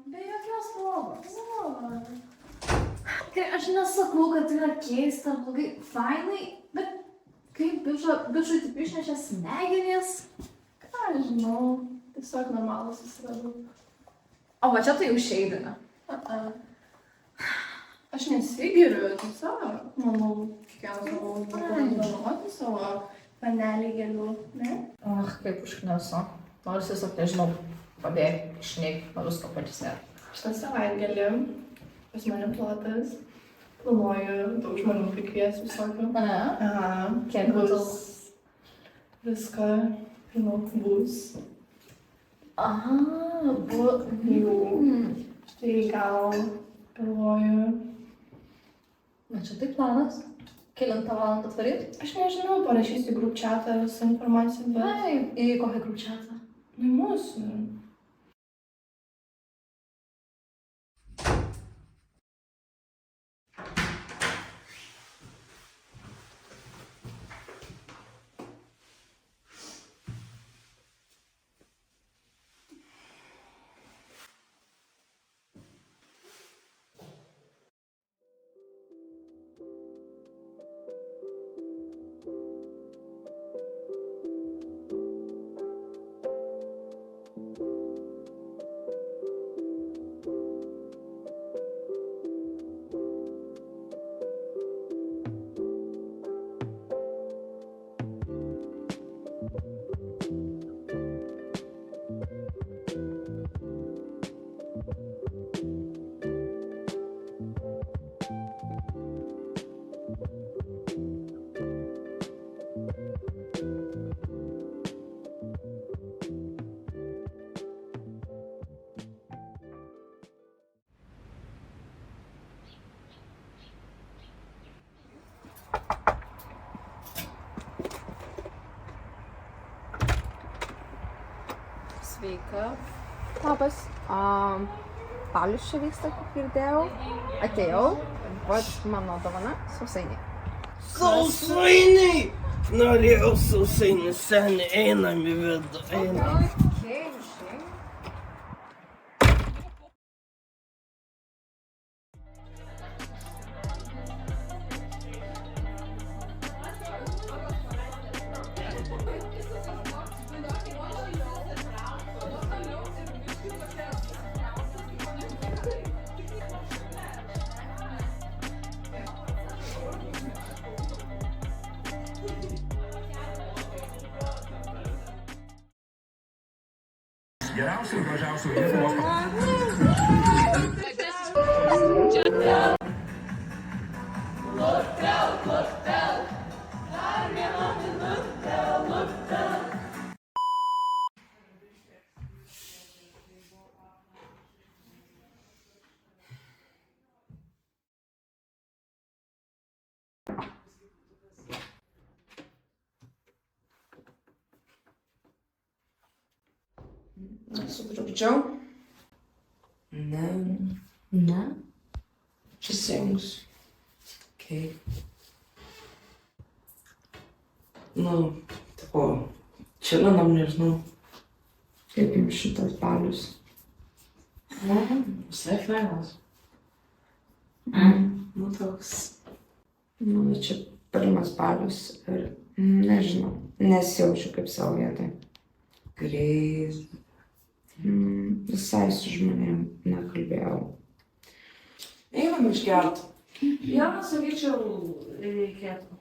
Be jokios blogos. Kai aš nesakau, kad tai yra keista, blogai, fainai, bet kaip bičui taip išnešė smegenys. Ką aš žinau, tiesiog normalų susiradau. O va čia tai jau šeidina. Aš nesigiriu, tiesiog, manau, kiekvienas žmogus būtų dovanoti savo panelį gėlių, ne? Ach, kaip užkniso. Nors tiesiog nežinau, pabėg, išneik, nuo visko pačisėt. Šitą savaitgalį pas mane plotas. Planuoju daug žmonių prikvies visokių. Aha. Kiek būtų? Viską, žinau, bus. Aha, Jau. Štai gal galvoju. Na čia tai planas. Kelintą valandą atvaryt? Aš nežinau, parašysiu į grup chatą visą informaciją, bet... Taip, į kokią grup chatą? Nu, mūsų. Sveika. Labas. Palius čia vyksta, kaip girdėjau. Atėjau. Vat mano dovana - sausainiai. Sausainiai! Norėjau sausainių, seniai, einam į vidų, einam. Geriausių ir gražiausių Lietuvos. Sutrukdžiau? Ne. Prisijungs. Okei. Nu, tipo, čilinam, nežinau. Kaip jums šitas balius? Visai fainas. Nu, toks. Nu, čia pirmas balius ir nežinau, nesijaučiu kaip savo vietoj. Greit. Visai su žmonėm nekalbėjau. Einam išgert. Jo, sakyčiau, reikėtų.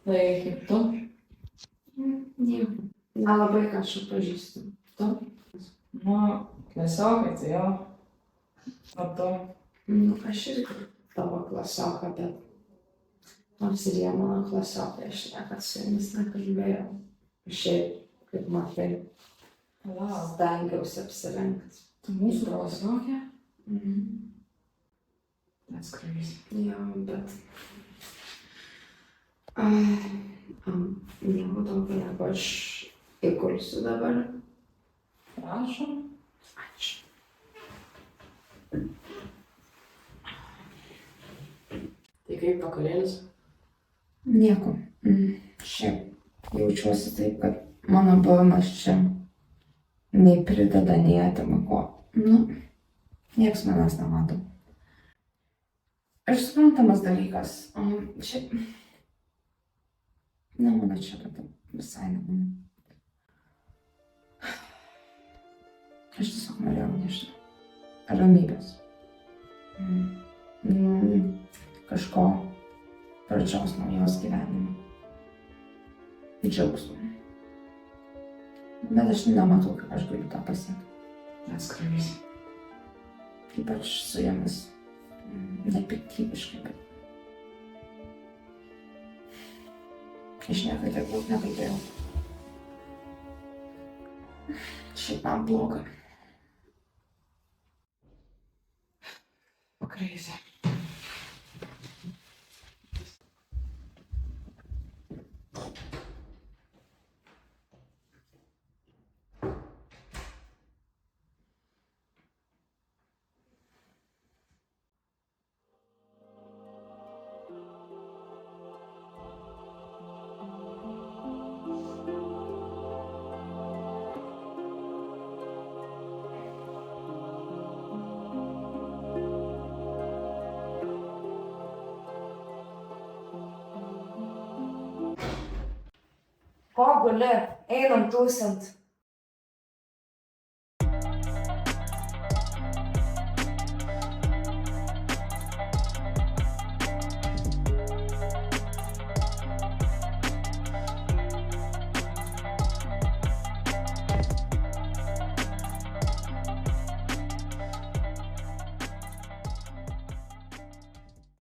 Tai kaip tu? Nelabai ką aš pažįstu. Tu? Nu, klasiokai, tai jo. O tu? Nu, aš irgi tavo klasioką, bet nors ir jie mano klasiokai, aš niekad su jumis nekalbėjau. Šiaip, kaip matai, stengiausi apsirengti. Tu mūsų klasiokė? Mhm. That's crazy. Jo, bet... Nebūdavo, jeigu aš Įkulsiu dabar. Prašom. Ačiū. Tai kaip vakarėlis? Nieko. Šiaip jaučiuosi taip, kad mano buvimas čia nei prideda, nei atima ko. Nu, nieks manęs nemato. Ir suprantamas dalykas. Šiaip... Ne mano čia, bet visai ne mano. Aš tiesiog norėjau nežinau. Ramybės. Kažko pradžios naujos gyvenimo. Džiaugsmo. Bet aš nematau, kaip aš galiu tą pasiekti. That's crazy. Ypač su jomis. Nepiktybiškai, bet... Aš niekada būt nekalbėjau. Šiaip man bloga. Crazy. Ko guli? Einam tūsint.